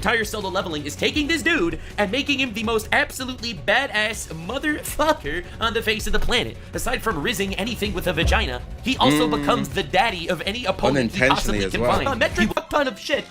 Entire solo leveling is taking this dude and making him the most absolutely badass motherfucker on the face of the planet. Aside from rizzing anything with a vagina, he also becomes the daddy of any opponent he possibly can find. A metric ton of shit.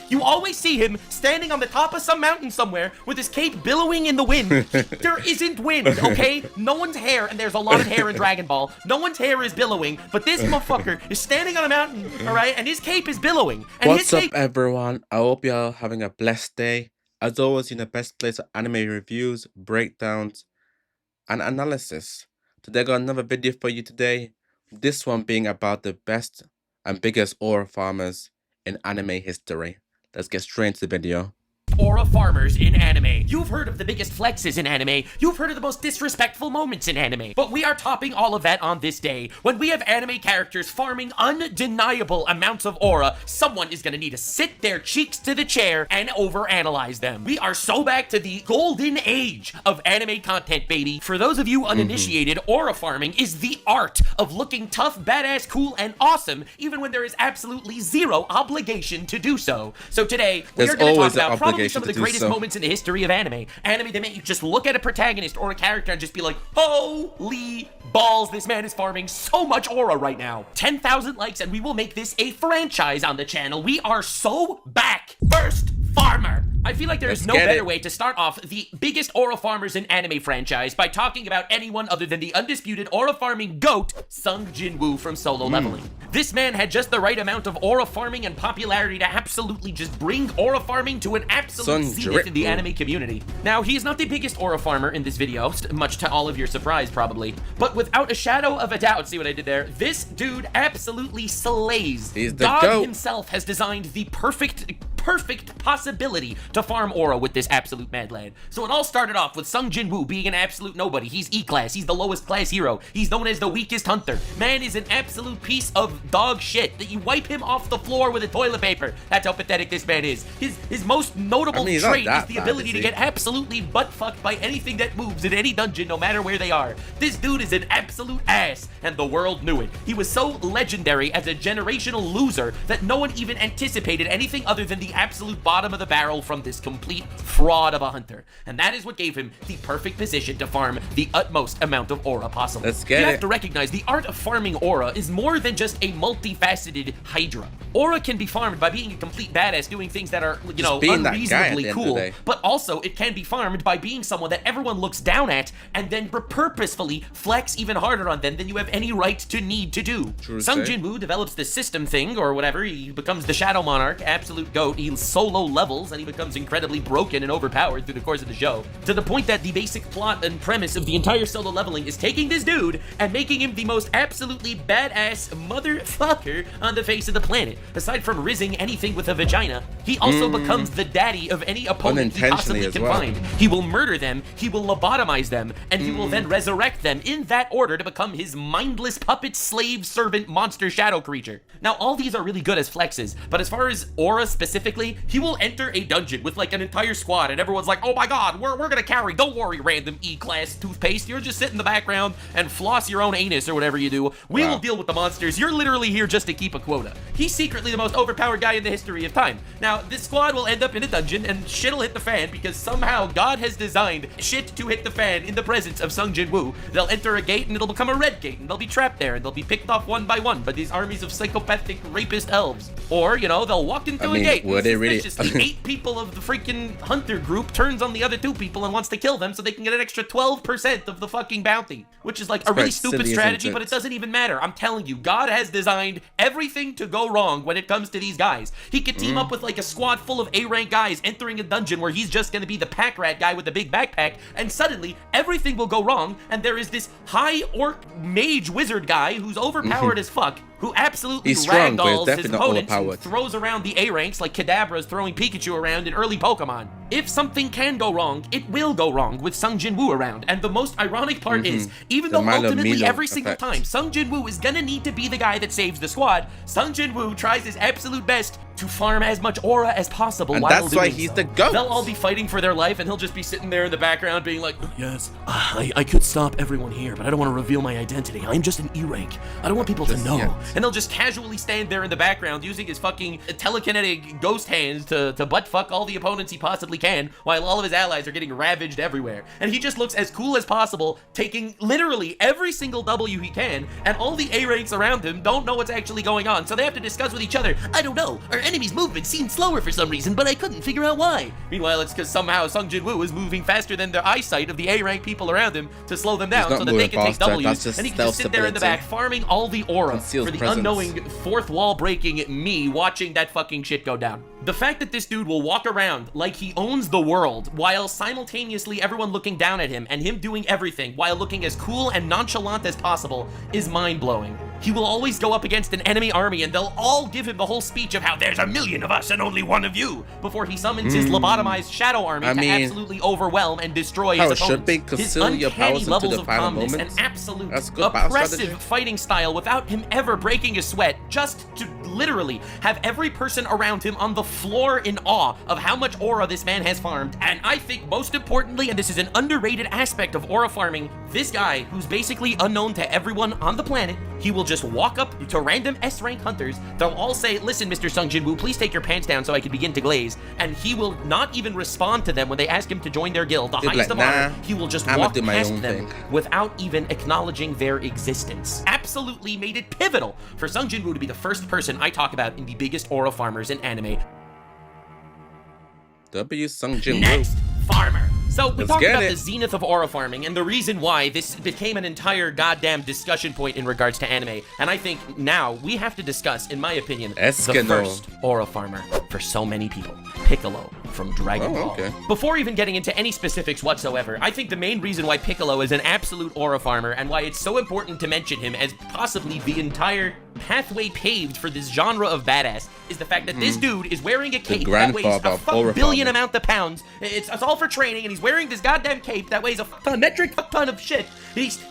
You always see him standing on the top of some mountain somewhere with his cape billowing in the wind. There isn't wind, okay? No one's hair, and there's a lot of hair in Dragon Ball. No one's hair is billowing, but this motherfucker is standing on a mountain, all right? And his cape is billowing. And What's up, everyone? I hope y'all having a blessed day. As always, the best place for anime reviews, breakdowns, and analysis. Today I got another video for you today. This one being about the best and biggest aura farmers in anime history. Let's get straight into the video. Aura farmers in anime. You've heard of the biggest flexes in anime. You've heard of the most disrespectful moments in anime. But we are topping all of that on this day. When we have anime characters farming undeniable amounts of aura, someone is gonna need to sit their cheeks to the chair and overanalyze them. We are so back to the golden age of anime content, baby. For those of you uninitiated, aura farming is the art of looking tough, badass, cool, and awesome, even when there is absolutely zero obligation to do so. So today, we are gonna talk about probably some of the greatest moments in the history of anime. Anime that make you just look at a protagonist or a character and just be like, holy balls, this man is farming so much aura right now. 10,000 likes and we will make this a franchise on the channel. We are so back. First farmer. I feel like there is no better way to start off the biggest aura farmers in anime franchise by talking about anyone other than the undisputed aura farming GOAT, Sung Jin-Woo from Solo Leveling. This man had just the right amount of aura farming and popularity to absolutely just bring aura farming to an absolute zenith in the anime community. Now, he is not the biggest aura farmer in this video, much to all of your surprise probably, but without a shadow of a doubt, see what I did there? This dude absolutely slays. He's the God GOAT. himself has designed the perfect possibility to farm aura with this absolute mad lad. So it all started off with Sung Jin-Woo being an absolute nobody. He's E-class. He's the lowest class hero. He's known as the weakest hunter. Man is an absolute piece of dog shit that you wipe him off the floor with a toilet paper. That's how pathetic this man is. His most notable trait is the ability to get absolutely butt-fucked by anything that moves in any dungeon, no matter where they are. This dude is an absolute ass, and the world knew it. He was so legendary as a generational loser that no one even anticipated anything other than the absolute bottom of the barrel from this complete fraud of a hunter. And that is what gave him the perfect position to farm the utmost amount of aura possible. Let's get it. You have to recognize the art of farming aura is more than just a multifaceted hydra. Aura can be farmed by being a complete badass doing things that are, you know, unreasonably cool, but also it can be farmed by being someone that everyone looks down at and then purposefully flex even harder on them than you have any right to need to do. Sung Jin-Woo develops the system thing or whatever. He becomes the Shadow Monarch, absolute GOAT. He solo levels and he becomes incredibly broken and overpowered through the course of the show, to the point that the basic plot and premise of the entire solo leveling is taking this dude and making him the most absolutely badass motherfucker on the face of the planet. Aside from rizzing anything with a vagina, he also becomes the daddy of any opponent he possibly can find. He will murder them, he will lobotomize them, and he will then resurrect them in that order to become his mindless puppet slave servant monster shadow creature. Now, all these are really good as flexes, but as far as aura specifically, he will enter a dungeon with like an entire squad and everyone's like, oh my god, we're gonna carry, don't worry, random E-class toothpaste, you're just sit in the background and floss your own anus or whatever you do. We will deal with the monsters. You're literally here just to keep a quota. He's secretly the most overpowered guy in the history of time. Now, this squad will end up in a dungeon and shit'll hit the fan because somehow God has designed shit to hit the fan in the presence of Sung Jin-Woo. They'll enter a gate and it'll become a red gate and they'll be trapped there and they'll be picked off one by one by these armies of psychopathic rapist elves. Or, you know, they'll walk into a gate and suspiciously 8 people of the freaking hunter group turns on the other 2 people and wants to kill them so they can get an extra 12% of the fucking bounty, which is like a really stupid strategy, but it doesn't even matter. I'm telling you, God has designed everything to go wrong when it comes to these guys. He could team up with like a squad full of A-rank guys entering a dungeon where he's just gonna be the pack rat guy with the big backpack, and suddenly everything will go wrong, and there is this high orc mage wizard guy who's overpowered as fuck, who absolutely ragdolls his opponents and throws around the A-ranks like Kadabra's throwing Pikachu around in early Pokemon. If something can go wrong, it will go wrong with Sung Jin-Woo around, and the most ironic part is, even though ultimately every single time Sung Jin-Woo is gonna need to be the guy that saves the squad, Sung Jin-Woo tries his absolute best to farm as much aura as possible and while that's doing why he's so. the GOAT. They'll all be fighting for their life, and he'll just be sitting there in the background being like, yes, I could stop everyone here, but I don't want to reveal my identity. I'm just an E-rank. I don't want people to know. Yet. And they'll just casually stand there in the background using his fucking telekinetic ghost hands to butt fuck all the opponents he possibly can, while all of his allies are getting ravaged everywhere. And he just looks as cool as possible, taking literally every single W he can, and all the A-ranks around him don't know what's actually going on, so they have to discuss with each other, I don't know, our enemy's movement seemed slower for some reason, but I couldn't figure out why. Meanwhile, it's because somehow Sung Jin-Woo is moving faster than the eyesight of the A-rank people around him to slow them down so that they can take W's, and he can just sit there in the back farming all the aura for the unknowing, fourth wall breaking me watching that fucking shit go down. The fact that this dude will walk around like he owns the world while simultaneously everyone looking down at him and him doing everything while looking as cool and nonchalant as possible is mind-blowing. He will always go up against an enemy army and they'll all give him the whole speech of how there's 1,000,000 of us and only 1 of you before he summons his lobotomized shadow army to absolutely overwhelm and destroy his opponents. His uncanny levels of calmness and absolute oppressive fighting style without him ever breaking a sweat, just to literally have every person around him on the floor in awe of how much aura this man has farmed. And I think most importantly, and this is an underrated aspect of aura farming, this guy, who's basically unknown to everyone on the planet, he will just walk up to random S-rank hunters. They'll all say, listen, Mr. Sung Jin-Woo, please take your pants down so I can begin to glaze. And he will not even respond to them when they ask him to join their guild. The highest of honor, he will just walk past them without even acknowledging their existence. Absolutely made it pivotal for Sung Jin-Woo to be the first person I talk about in the biggest aura farmers in anime. W. Sung Jin-Woo. Next, farmer. So we talked about the zenith of aura farming and the reason why this became an entire goddamn discussion point in regards to anime. And I think now we have to discuss, in my opinion, the first aura farmer for so many people, Piccolo from Dragon Ball. Okay. Before even getting into any specifics whatsoever, I think the main reason why Piccolo is an absolute aura farmer and why it's so important to mention him as possibly the entire pathway paved for this genre of badass is the fact that this dude is wearing a cape that weighs a fuck billion amount of pounds. It's all for training, and he's wearing this goddamn cape that weighs a metric ton of shit.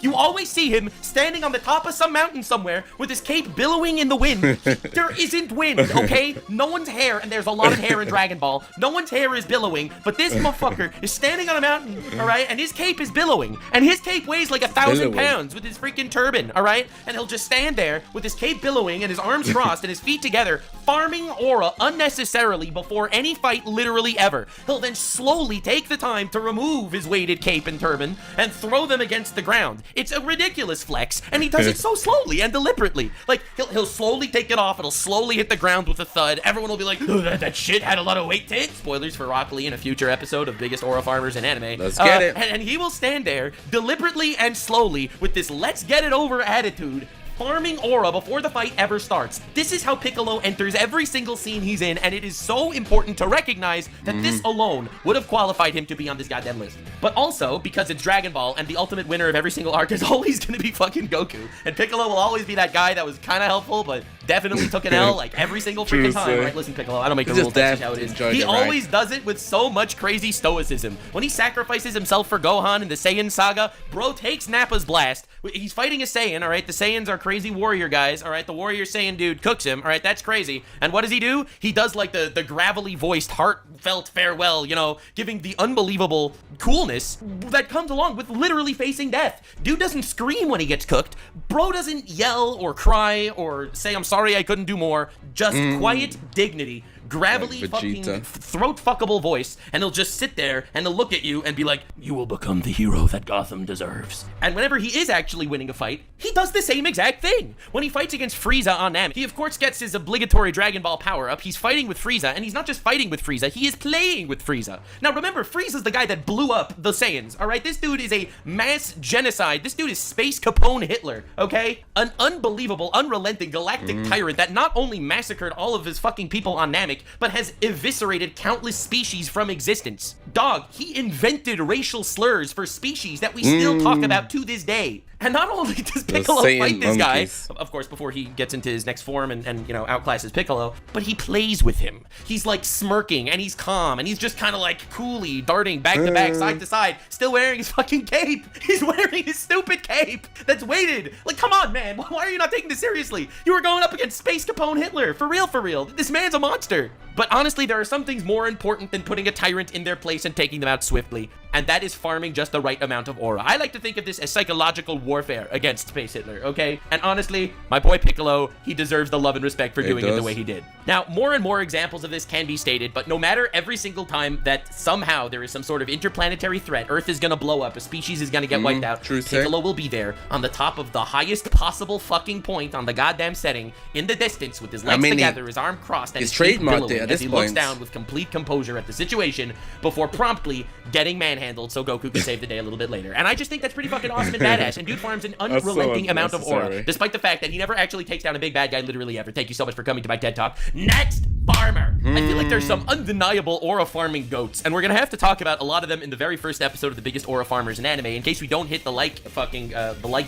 You always see him standing on the top of some mountain somewhere with his cape billowing in the wind. There isn't wind, okay? No one's hair, and there's a lot of hair in Dragon Ball. No one's hair is billowing, but this motherfucker is standing on a mountain, all right? And his cape is billowing, and his cape weighs like 1,000 pounds with his freaking turban, all right? And he'll just stand there with his cape billowing and his arms crossed and his feet together, farming aura unnecessarily before any fight literally ever. He'll then slowly take the time to remove his weighted cape and turban and throw them against the ground. It's a ridiculous flex, and he does it so slowly and deliberately. Like, he'll slowly take it off, it'll slowly hit the ground with a thud. Everyone will be like, oh, that shit had a lot of weight to it. Spoilers for Rock Lee in a future episode of Biggest Aura Farmers in Anime. Let's get it. And he will stand there deliberately and slowly with this let's get it over attitude, farming aura before the fight ever starts. This is how Piccolo enters every single scene he's in, and it is so important to recognize that this alone would have qualified him to be on this goddamn list. But also, because it's Dragon Ball, and the ultimate winner of every single arc is always going to be fucking Goku, and Piccolo will always be that guy that was kind of helpful, but definitely took an L like every single freaking time. Right, listen, Piccolo, I don't make the rules, that's just how it is. He always does it with so much crazy stoicism. When he sacrifices himself for Gohan in the Saiyan saga, bro takes Nappa's blast. He's fighting a Saiyan, all right? The Saiyans are crazy warrior guys, all right? The warrior Saiyan dude cooks him, all right? That's crazy. And what does he do? He does like the gravelly voiced, heartfelt farewell, you know, giving the unbelievable coolness that comes along with literally facing death. Dude doesn't scream when he gets cooked. Bro doesn't yell or cry or say, I'm sorry I couldn't do more. Just quiet dignity. Gravelly like fucking throat fuckable voice, and he'll just sit there and he'll look at you and be like, you will become the hero that Gotham deserves. And whenever he is actually winning a fight, he does the same exact thing. When he fights against Frieza on Namek, he of course gets his obligatory Dragon Ball power-up. He's fighting with Frieza, and he's not just fighting with Frieza, he is playing with Frieza. Now remember, Frieza's the guy that blew up the Saiyans, alright? This dude is a mass genocide. This dude is Space Capone Hitler, okay? An unbelievable, unrelenting galactic tyrant that not only massacred all of his fucking people on Namek, but has eviscerated countless species from existence. Dog, he invented racial slurs for species that we still talk about to this day. And not only does Piccolo fight this guy, of course, before he gets into his next form and outclasses Piccolo, but he plays with him. He's like smirking and he's calm and he's just kind of like coolly darting back to back, side to side, still wearing his fucking cape. He's wearing his stupid cape that's weighted. Like, come on, man. Why are you not taking this seriously? You were going up against Space Capone Hitler. For real, for real. This man's a monster. But honestly, there are some things more important than putting a tyrant in their place and taking them out swiftly, and that is farming just the right amount of aura. I like to think of this as psychological warfare against Space Hitler, okay? And honestly, my boy Piccolo, he deserves the love and respect for doing it the way he did. Now, more and more examples of this can be stated, but no matter every single time that somehow there is some sort of interplanetary threat, Earth is gonna blow up, a species is gonna get wiped out, Piccolo will be there on the top of the highest possible fucking point on the goddamn setting, in the distance with his legs together, his arm crossed, and his trademark as he looks down with complete composure at the situation before promptly getting manhandled so Goku can save the day a little bit later. And I just think that's pretty fucking awesome and badass. And dude farms an unrelenting amount of aura, despite the fact that he never actually takes down a big bad guy literally ever. Thank you so much for coming to my TED Talk. Next, farmer. I feel like there's some undeniable aura farming goats, and we're gonna have to talk about a lot of them in the very first episode of the biggest aura farmers in anime, in case we don't hit the like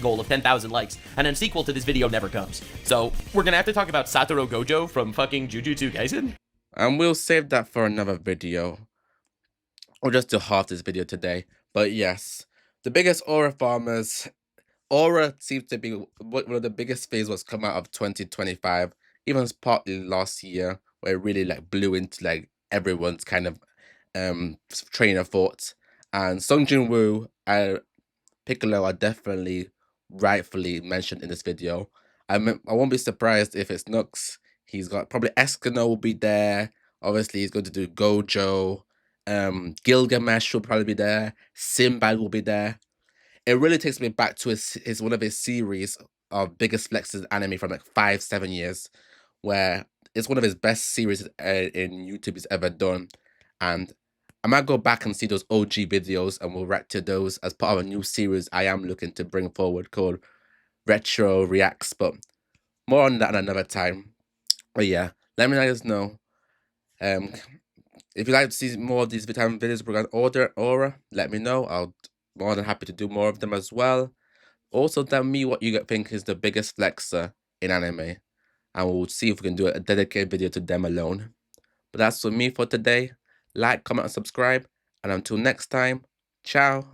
goal of 10,000 likes, and a sequel to this video never comes. So we're gonna have to talk about Satoru Gojo from fucking Jujutsu Kaisen. And we'll save that for another video. Or just to half this video today. But yes, the biggest aura farmers. Aura seems to be one of the biggest phases was come out of 2025. Even partly last year, where it really like blew into like everyone's kind of train of thought. And Sung Jin-Woo and Piccolo are definitely rightfully mentioned in this video. I won't be surprised if it's Nux. He's got probably Escano will be there. Obviously, he's going to do Gojo. Gilgamesh will probably be there. Sinbad will be there. It really takes me back to his one of his series of biggest flexes anime from like 5-7 years, where it's one of his best series in YouTube he's ever done. And I might go back and see those OG videos and we'll react to those as part of a new series I am looking to bring forward called Retro Reacts. But more on that another time. But yeah, let me know. If you'd like to see more of these vitamin videos regarding aura, let me know. I'll be more than happy to do more of them as well. Also, tell me what you think is the biggest flexer in anime, and we'll see if we can do a dedicated video to them alone. But that's for me for today. Like, comment, and subscribe, and until next time, ciao.